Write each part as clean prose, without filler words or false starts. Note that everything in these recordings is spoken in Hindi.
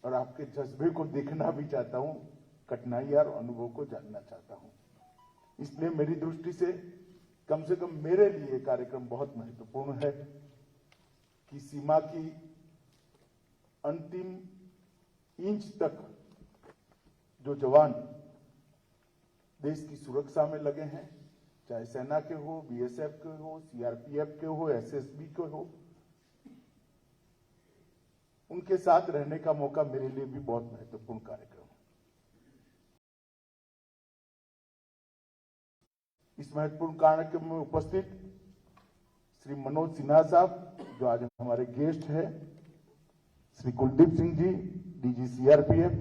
और आपके जज्बे को देखना भी चाहता हूं, कठिनाई और अनुभव को जानना चाहता हूं। इसलिए मेरी दृष्टि से कम मेरे लिए कार्यक्रम बहुत महत्वपूर्ण है कि सीमा की अंतिम इंच तक जो जवान देश की सुरक्षा में लगे हैं, चाहे सेना के हो, बीएसएफ के हो, सीआरपीएफ के हो, एसएसबी के हो, उनके साथ रहने का मौका मेरे लिए भी बहुत महत्वपूर्ण कार्यक्रम है। इस महत्वपूर्ण कार्यक्रम में उपस्थित श्री मनोज सिन्हा साहब, जो आज हमारे गेस्ट हैं, श्री कुलदीप सिंह जी, डीजी सीआरपीएफ,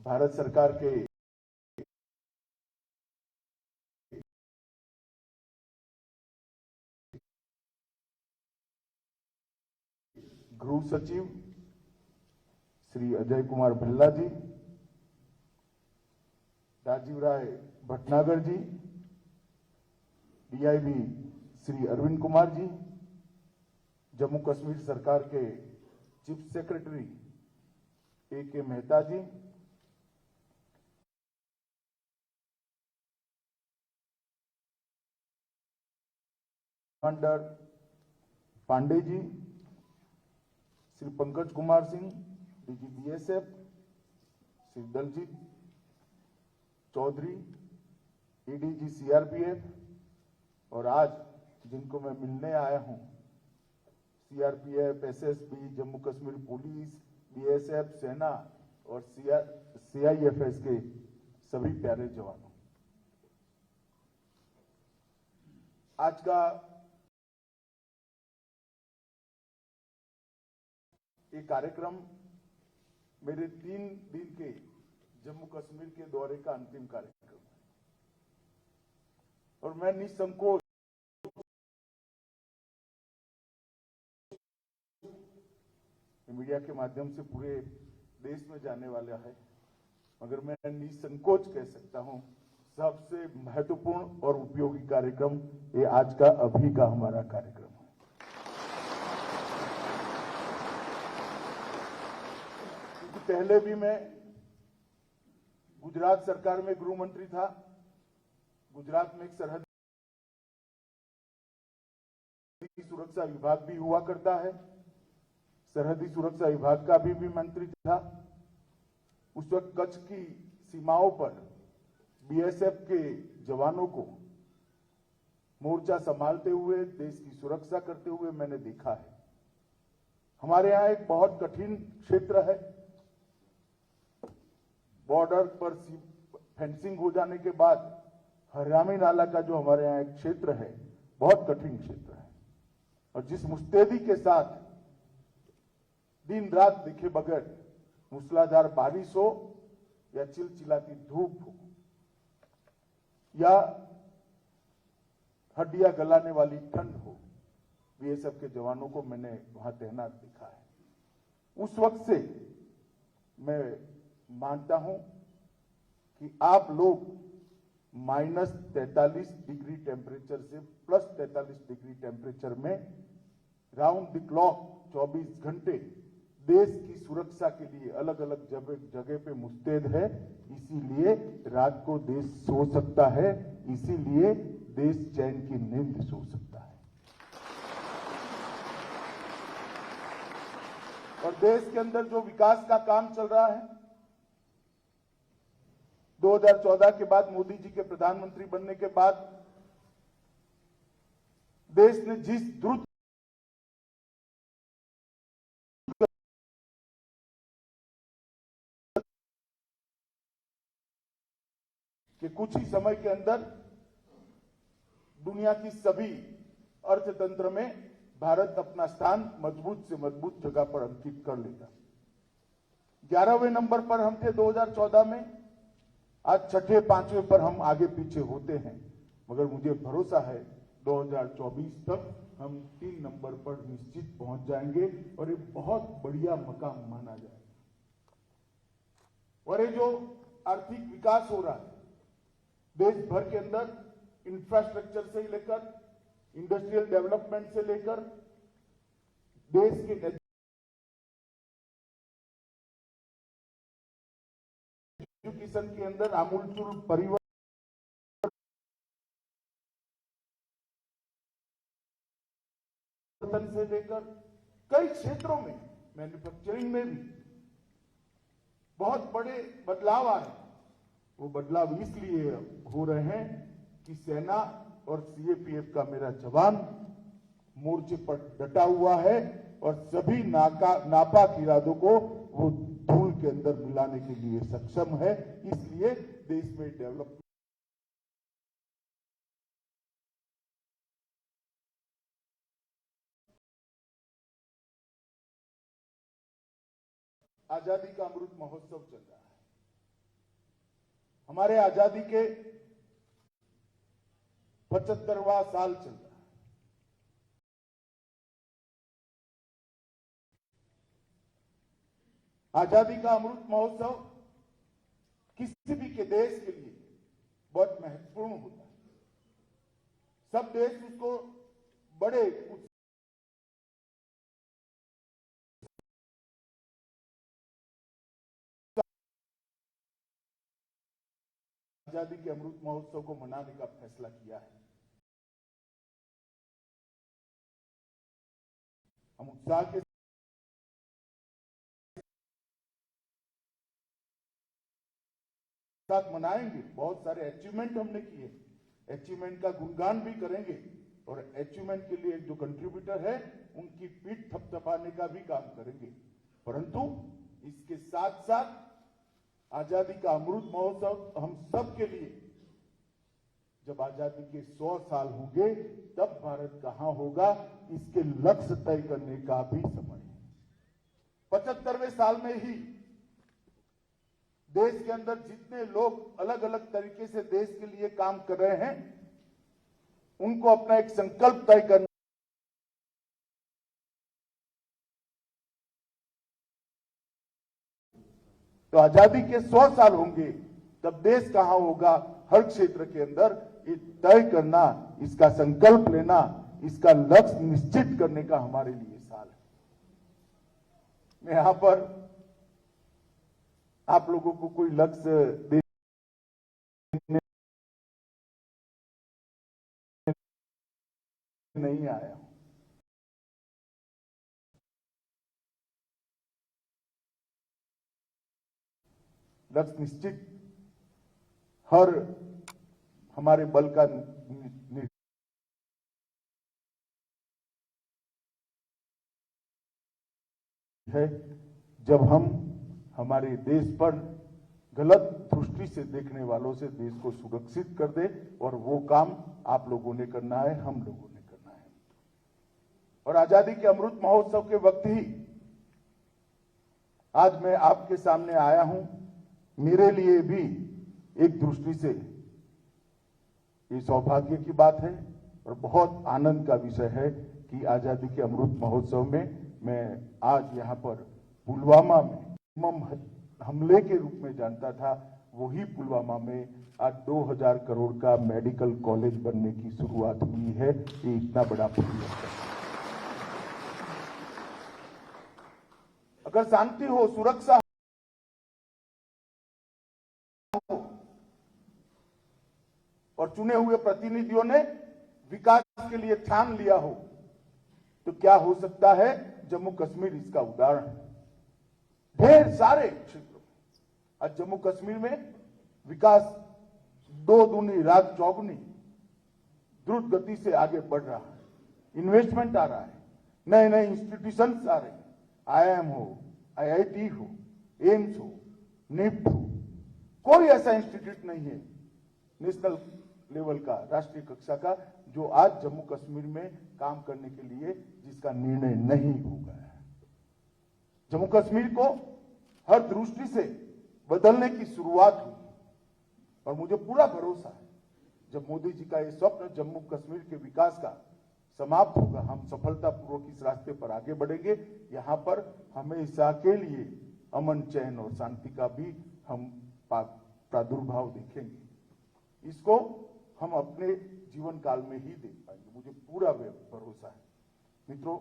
भारत सरकार के गृह सचिव श्री अजय कुमार भल्ला जी, राजीव राय भटनागर जी, डीआईबी श्री अरविंद कुमार जी, जम्मू कश्मीर सरकार के chief secretary AK. Mehta ji, commander Pande ji, Shri Pankaj Kumar Singh, DG BSF, Shri Daljit Chaudhary, ADG CRPF, और आज जिनको मैं मिलने आया हूं, CRPF, SSB, Jammu Kashmir police, BSF, सेना और सीआईएफएस के सभी प्यारे जवानों, आज का ये कार्यक्रम मेरे 3 दिन के जम्मू कश्मीर के दौरे का अंतिम कार्यक्रम है और मैं निसंकोच मीडिया के माध्यम से पूरे देश में जाने वाला है, मगर मैं निसंकोच कह सकता हूं सबसे महत्वपूर्ण और उपयोगी कार्यक्रम ये आज का अभी का हमारा कार्यक्रम है। पहले भी मैं गुजरात सरकार में गृह मंत्री था। गुजरात में एक सरहदी सुरक्षा विभाग भी हुआ करता है, सरहदी सुरक्षा विभाग का भी मंत्री था। उस वक्त कच्छ की सीमाओं पर बीएसएफ के जवानों को मोर्चा संभालते हुए, देश की सुरक्षा करते हुए मैंने देखा है। हमारे यहाँ एक बहुत कठिन क्षेत्र है, बॉर्डर पर फेंसिंग हो जाने के बाद हरियामी नाला का जो हमारे यहाँ एक क्षेत्र है, बहुत कठिन क्षेत्र है, और जिस मुस्तैदी के साथ दिन रात देखे बगैर मूसलाधार बारिश हो या चिलचिलाती धूप हो या हड्डियां गलाने वाली ठंड हो, बीएसएफ के जवानों को मैंने वहां तैनात देखा है। उस वक्त से मैं मानता हूं कि आप लोग -43 डिग्री टेम्परेचर से +43 डिग्री टेम्परेचर में राउंड द क्लॉक 24 घंटे देश की सुरक्षा के लिए अलग अलग जगह पे मुस्तैद है। इसीलिए रात को देश सो सकता है, इसीलिए देश चैन की नींद सो सकता है। और देश के अंदर जो विकास का काम चल रहा है, 2014 के बाद मोदी जी के प्रधानमंत्री बनने के बाद देश ने जिस द्रुत कि कुछ ही समय के अंदर दुनिया की सभी अर्थतंत्र में भारत अपना स्थान मजबूत से मजबूत जगह पर अंकित कर लेगा। 11वें नंबर पर हम थे 2014 में, आज 6ठे 5वें पर हम आगे पीछे होते हैं, मगर मुझे भरोसा है 2024 तक हम 3 नंबर पर निश्चित पहुंच जाएंगे और ये बहुत बढ़िया मकाम माना जाएगा। और ये जो आर्थिक विकास हो रहा है देश भर के अंदर, इंफ्रास्ट्रक्चर से लेकर इंडस्ट्रियल डेवलपमेंट से लेकर देश के एजुकेशन के अंदर आमूलचूल परिवर्तन से लेकर कई क्षेत्रों में, मैन्युफैक्चरिंग में भी बहुत बड़े बदलाव आ रहे हैं। वो बदलाव इसलिए हो रहे हैं कि सेना और सीएपीएफ का मेरा जवान मोर्चे पर डटा हुआ है और सभी नापाक इरादों को वो धूल के अंदर मिलाने के लिए सक्षम है। इसलिए देश में डेवलपमेंट आजादी का अमृत महोत्सव चल रहा है। हमारे आजादी के 75वां साल चल रहा है। आजादी का अमृत महोत्सव किसी भी के देश के लिए बहुत महत्वपूर्ण होता है। सब देश उसको बड़े आजादी के अमृत महोत्सव को मनाने का फैसला किया है। हम उत्साह के साथ मनाएंगे। बहुत सारे अचीवमेंट हमने किए, अचीवमेंट का गुणगान भी करेंगे और अचीवमेंट के लिए जो कंट्रीब्यूटर है उनकी पीठ थपथपाने का भी काम करेंगे। परंतु इसके साथ साथ आजादी का अमृत महोत्सव हम सब के लिए, जब आजादी के 100 साल होंगे तब भारत कहां होगा, इसके लक्ष्य तय करने का भी समय है। 75वें साल में ही देश के अंदर जितने लोग अलग अलग तरीके से देश के लिए काम कर रहे हैं, उनको अपना एक संकल्प तय करना। तो आजादी के 100 साल होंगे तब देश कहां होगा, हर क्षेत्र के अंदर ये तय करना, इसका संकल्प लेना, इसका लक्ष्य निश्चित करने का हमारे लिए साल है। मैं यहां पर आप लोगों को कोई लक्ष्य देने नहीं आया हूं। लक्ष्य निश्चित हर हमारे बल का है। जब हम हमारे देश पर गलत दृष्टि से देखने वालों से देश को सुरक्षित कर दे, और वो काम आप लोगों ने करना है, हम लोगों ने करना है। और आजादी के अमृत महोत्सव के वक्त ही आज मैं आपके सामने आया हूं। मेरे लिए भी एक दृष्टि से ये सौभाग्य की बात है और बहुत आनंद का विषय है कि आजादी के अमृत महोत्सव में मैं आज यहां पर पुलवामा में बम हमले के रूप में जानता था, वही पुलवामा में आज 2000 करोड़ का मेडिकल कॉलेज बनने की शुरुआत हुई है। ये इतना बड़ा परिवर्तन। अगर शांति हो, सुरक्षा हो और चुने हुए प्रतिनिधियों ने विकास के लिए ठान लिया हो, तो क्या हो सकता है। जम्मू कश्मीर इसका उदाहरण है। ढेर सारे क्षेत्रों, आज जम्मू कश्मीर में विकास 2 दूनी रात चौगुनी द्रुत गति से आगे बढ़ रहा है। इन्वेस्टमेंट आ रहा है, नए नए इंस्टीट्यूशंस आ रहे हैं। आईआईएम हो, आईआईटी हो, एम्स हो, निफ्ट हो, कोई ऐसा इंस्टीट्यूट नहीं है नेशनल लेवल का, राष्ट्रीय कक्षा का, जो आज जम्मू कश्मीर में काम करने के लिए जिसका निर्णय नहीं हो गया है। जम्मू कश्मीर को हर दृष्टि से बदलने की शुरुआत हुई और मुझे पूरा भरोसा है जब मोदी जी का ये स्वप्न जम्मू कश्मीर के विकास का समाप्त होगा, हम सफलतापूर्वक इस रास्ते पर आगे बढ़ेंगे। यहां पर हमेशा के लिए अमन, चैन और शांति का भी हम प्रादुर्भाव देखेंगे। इसको हम अपने जीवन काल में ही देख पाएंगे, मुझे पूरा भरोसा है। मित्रों,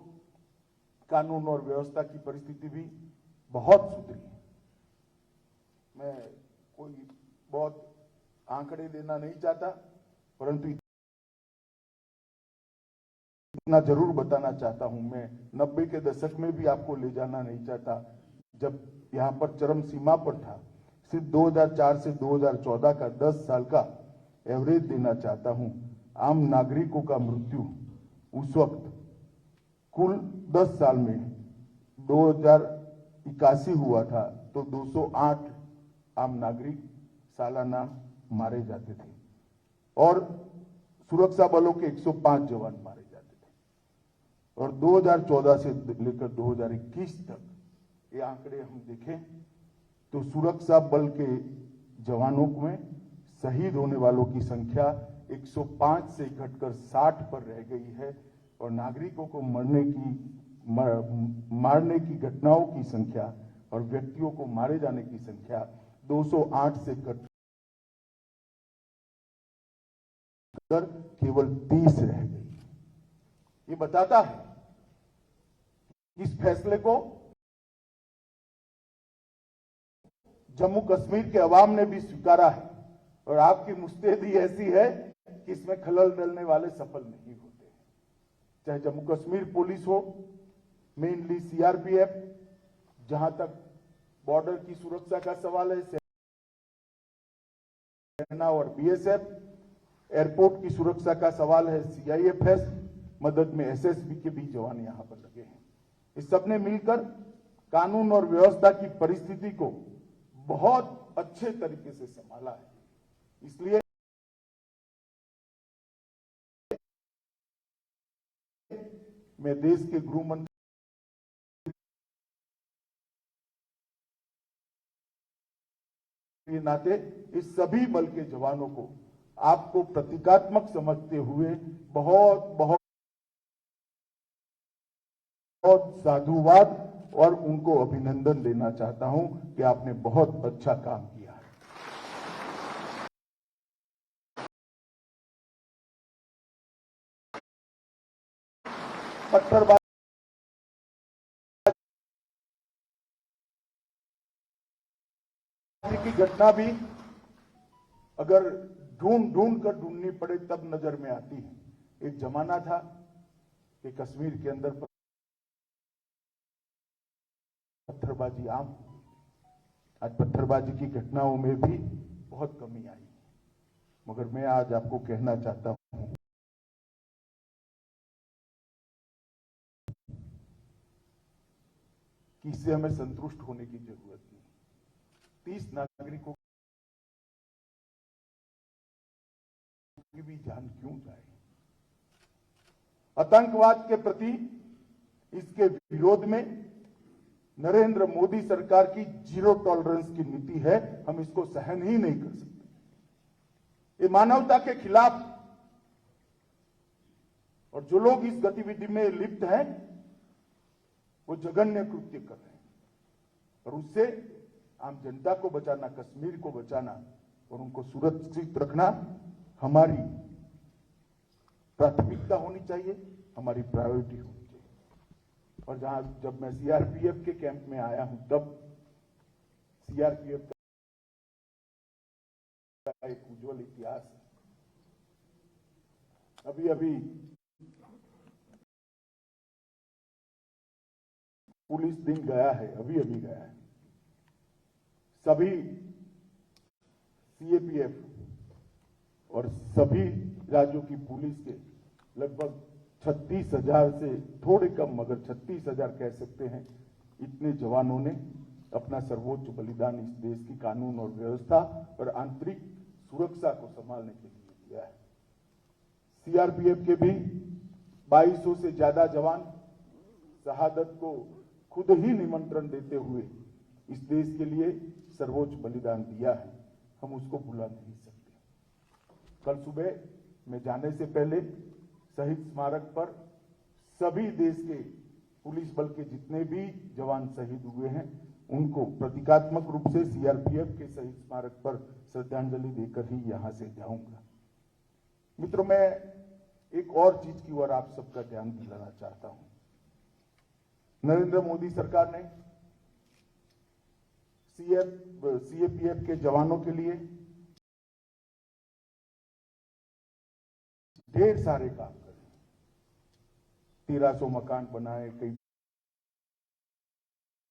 कानून और व्यवस्था की परिस्थिति भी बहुत सुधरी है। मैं कोई बहुत आंकड़े देना नहीं चाहता, परंतु इतना जरूर बताना चाहता हूं। मैं 90 के दशक में भी आपको ले जाना नहीं चाहता, जब यहां पर चरम सीमा पर था। सिर्फ 2004 से 2014 का 10 साल का एवरेज देना चाहता हूं। आम नागरिकों का मृत्यु उस वक्त कुल 10 साल में 2081 हुआ था, तो 208 आम नागरिक सालाना मारे जाते थे और सुरक्षा बलों के 105 जवान मारे जाते थे। और 2014 से लेकर 2021 तक ये आंकड़े हम देखें तो सुरक्षा बल के जवानों में शहीद होने वालों की संख्या 105 से घटकर 60 पर रह गई है और नागरिकों को मारने की घटनाओं की संख्या और व्यक्तियों को मारे जाने की संख्या 208 से घटकर केवल 30 रह गई। ये बताता है इस फैसले को जम्मू कश्मीर के अवाम ने भी स्वीकारा है और आपकी मुस्तैदी ऐसी है कि इसमें खलल डालने वाले सफल नहीं होते हैं। चाहे जम्मू कश्मीर पुलिस हो, मेनली सीआरपीएफ, जहां तक बॉर्डर की सुरक्षा का सवाल है, सेना और बीएसएफ, एयरपोर्ट की सुरक्षा का सवाल है, सीआईएफएस, मदद में एसएसबी के भी जवान यहां पर लगे हैं। इस सबने मिलकर कानून और व्यवस्था की परिस्थिति को बहुत अच्छे तरीके से संभाला है। इसलिए मैं देश के गृह मंत्री के नाते इस सभी बल के जवानों को आपको प्रतीकात्मक समझते हुए बहुत बहुत साधुवाद और उनको अभिनंदन देना चाहता हूं कि आपने बहुत अच्छा काम किया है। पत्थरबाजी की घटना भी अगर ढूंढ कर ढूंढनी पड़े तब नजर में आती है। एक जमाना था कि कश्मीर के अंदर पत्थरबाजी आम, आज पत्थरबाजी की घटनाओं में भी बहुत कमी आई। मगर मैं आज आपको कहना चाहता हूं कि इससे हमें संतुष्ट होने की जरूरत नहीं। 30 नागरिकों की भी जान क्यों जाए? आतंकवाद के प्रति इसके विरोध में नरेंद्र मोदी सरकार की जीरो टॉलरेंस की नीति है। हम इसको सहन ही नहीं कर सकते। ये मानवता के खिलाफ, और जो लोग इस गतिविधि में लिप्त हैं वो जघन्य कृत्य कर रहे हैं और उससे आम जनता को बचाना, कश्मीर को बचाना और उनको सुरक्षित रखना हमारी प्राथमिकता होनी चाहिए, हमारी प्रायोरिटी होनी चाहिए। और जब मैं सीआरपीएफ के कैंप में आया हूं तब सीआरपीएफ का एक उज्जवल इतिहास है। अभी अभी पुलिस दिन गया है, अभी अभी गया है। सभी सीएपीएफ और सभी राज्यों की पुलिस के लगभग 36,000 से थोड़े कम मगर 36,000 कह सकते हैं, इतने जवानों ने अपना सर्वोच्च बलिदान इस देश की कानून और व्यवस्था और आंतरिक सुरक्षा को संभालने के लिए दिया है। सीआरपीएफ के भी 2200 से ज्यादा जवान शहादत को खुद ही निमंत्रण देते हुए इस देश के लिए सर्वोच्च बलिदान दिया है। हम उसको भुला नहीं सकते। कल सुबह मैं जाने से पहले शहीद स्मारक पर सभी देश के पुलिस बल के जितने भी जवान शहीद हुए हैं उनको प्रतीकात्मक रूप से सीआरपीएफ के शहीद स्मारक पर श्रद्धांजलि देकर ही यहां से जाऊंगा। मित्रों, मैं एक और चीज की ओर आप सबका ध्यान दिलाना चाहता हूं। नरेंद्र मोदी सरकार ने सीएपीएफ के जवानों के लिए ढेर सारे काम करे, 1300 मकान बनाए, कई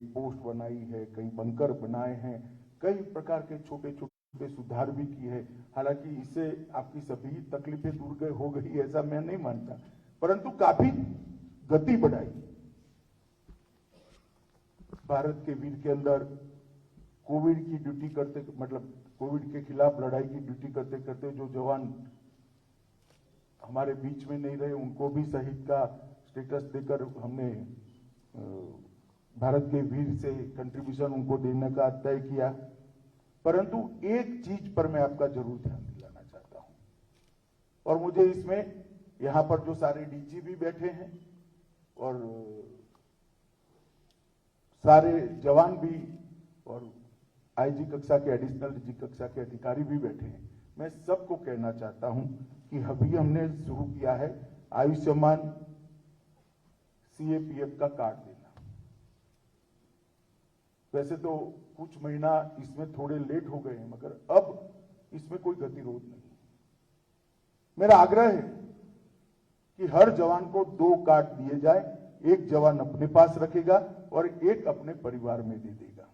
पोस्ट बनाई है, कई बंकर बनाए हैं, कई प्रकार के छोटे छोटे सुधार भी किए हैं। हालांकि इससे आपकी सभी तकलीफें दूर हो गई ऐसा मैं नहीं मानता, परंतु काफी गति बढ़ाई। भारत के वीर के अंदर कोविड की ड्यूटी करते, मतलब कोविड के खिलाफ लड़ाई की ड्यूटी करते करते जो जवान हमारे बीच में नहीं रहे, उनको भी शहीद का स्टेटस देकर हमने भारत के वीर से कंट्रीब्यूशन उनको देने का तय किया। परंतु एक चीज पर मैं आपका जरूर ध्यान दिलाना चाहता हूं, और मुझे इसमें यहां पर जो सारे डीजी भी बैठे हैं और सारे जवान भी और आईजी कक्षा के, एडिशनल डीजी कक्षा के अधिकारी भी बैठे हैं, मैं सबको कहना चाहता हूं कि अभी हमने शुरू किया है आयुष्मान सीएपीएफ का कार्ड देना। वैसे तो कुछ महीना इसमें थोड़े लेट हो गए हैं, मगर अब इसमें कोई गतिरोध नहीं। मेरा आग्रह है कि हर जवान को 2 कार्ड दिए जाए, एक जवान अपने पास रखेगा और एक अपने परिवार में दे देगा।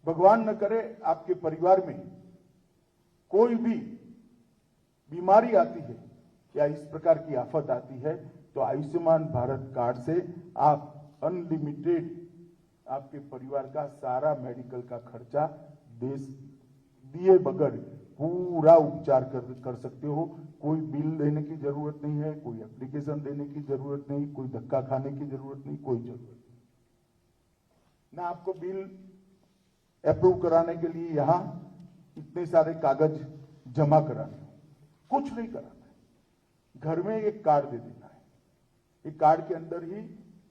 भगवान न करे आपके परिवार में कोई भी बीमारी आती है या इस प्रकार की आफत आती है, तो आयुष्मान भारत कार्ड से आप अनलिमिटेड आपके परिवार का सारा मेडिकल का खर्चा देश दिए बगैर पूरा उपचार कर सकते हो। कोई बिल देने की जरूरत नहीं है, कोई एप्लीकेशन देने की जरूरत नहीं, कोई धक्का खाने की जरूरत नहीं, कोई जरूरत नहीं। ना आपको बिल अप्रूव कराने के लिए यहां इतने सारे कागज जमा कराने, कुछ नहीं कराना है। घर में एक कार्ड दे देना है। एक कार्ड के अंदर ही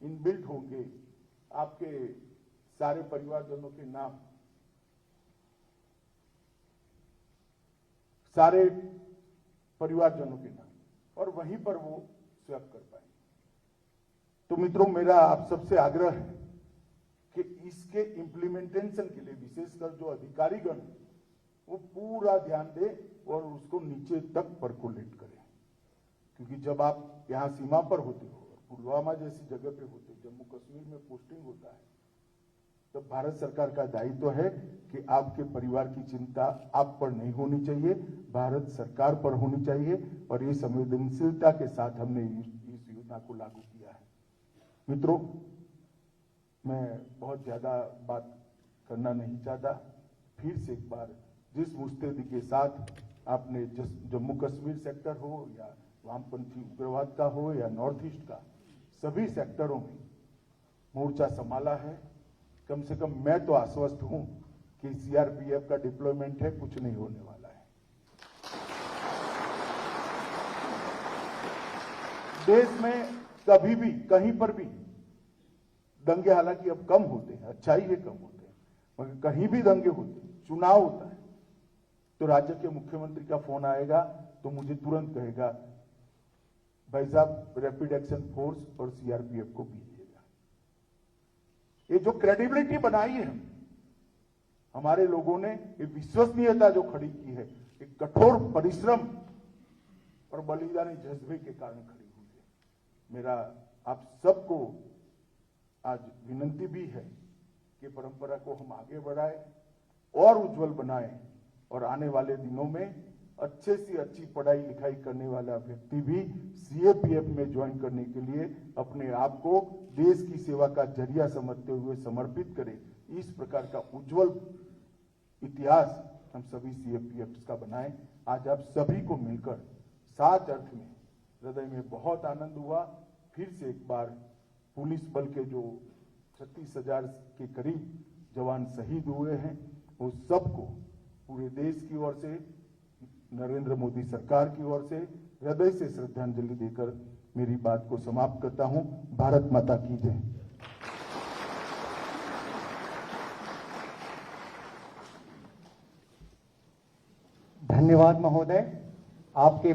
इनबिल्ट होंगे आपके सारे परिवारजनों के नाम, सारे परिवारजनों के नाम, और वहीं पर वो स्वैप कर पाएंगे। तो मित्रों, मेरा आप सबसे आग्रह है कि इसके इम्प्लीमेंटेशन के लिए विशेषकर जो अधिकारीगण वो पूरा ध्यान दें और उसको नीचे तक परकोलेट करें। क्योंकि जब आप यहां सीमा पर होते हो, पुलवामा जैसी जगह पे होते, जम्मू कश्मीर में पोस्टिंग होता है, तो भारत सरकार का दायित्व है कि आपके परिवार की चिंता आप पर नहीं होनी चाहिए, भारत सरकार पर होनी चाहिए। और ये संवेदनशीलता के साथ हमने इस योजना को लागू किया है। मित्रों, मैं बहुत ज्यादा बात करना नहीं चाहता। फिर से एक बार, जिस मुस्तैदी के साथ आपने जम्मू कश्मीर सेक्टर हो या वामपंथी उग्रवाद का हो या नॉर्थ ईस्ट का, सभी सेक्टरों में मोर्चा संभाला है, कम से कम मैं तो आश्वस्त हूं कि सीआरपीएफ का डिप्लॉयमेंट है, कुछ नहीं होने वाला है। देश में कभी भी कहीं पर भी दंगे हालांकि अब कम होते हैं, अच्छा ही है कम होते हैं, मगर कहीं भी दंगे होते हैं, चुनाव होता है, तो राज्य के मुख्यमंत्री का फोन आएगा तो मुझे तुरंत कहेगा, भाई साहब रैपिड एक्शन फोर्स और सीआरपीएफ को भेजिएगा। ये जो क्रेडिबिलिटी बनाई है हमारे लोगों ने, ये विश्वसनीयता जो खड़ी की है, एक कठोर परिश्रम और बलिदानी जज्बे के कारण खड़ी हुई है। मेरा आप सबको आज विनंती भी है कि परंपरा को हम आगे बढ़ाएं और उज्जवल बनाएं, और आने वाले दिनों में अच्छे से अच्छी पढ़ाई लिखाई करने वाला व्यक्ति भी सीएपीएफ में ज्वाइन करने के लिए अपने आप को देश की सेवा का जरिया समझते हुए समर्पित करे। इस प्रकार का उज्जवल इतिहास हम सभी सीएपीएफ का बनाएं। आज आप सभी को मिलकर साच अर्थ में हृदय में बहुत आनंद हुआ। फिर से एक बार पुलिस बल के जो 36,000 के करीब जवान शहीद हुए हैं, वो सबको पूरे देश की ओर से, नरेंद्र मोदी सरकार की ओर से हृदय से श्रद्धांजलि देकर मेरी बात को समाप्त करता हूं। भारत माता की जय। धन्यवाद महोदय। आपके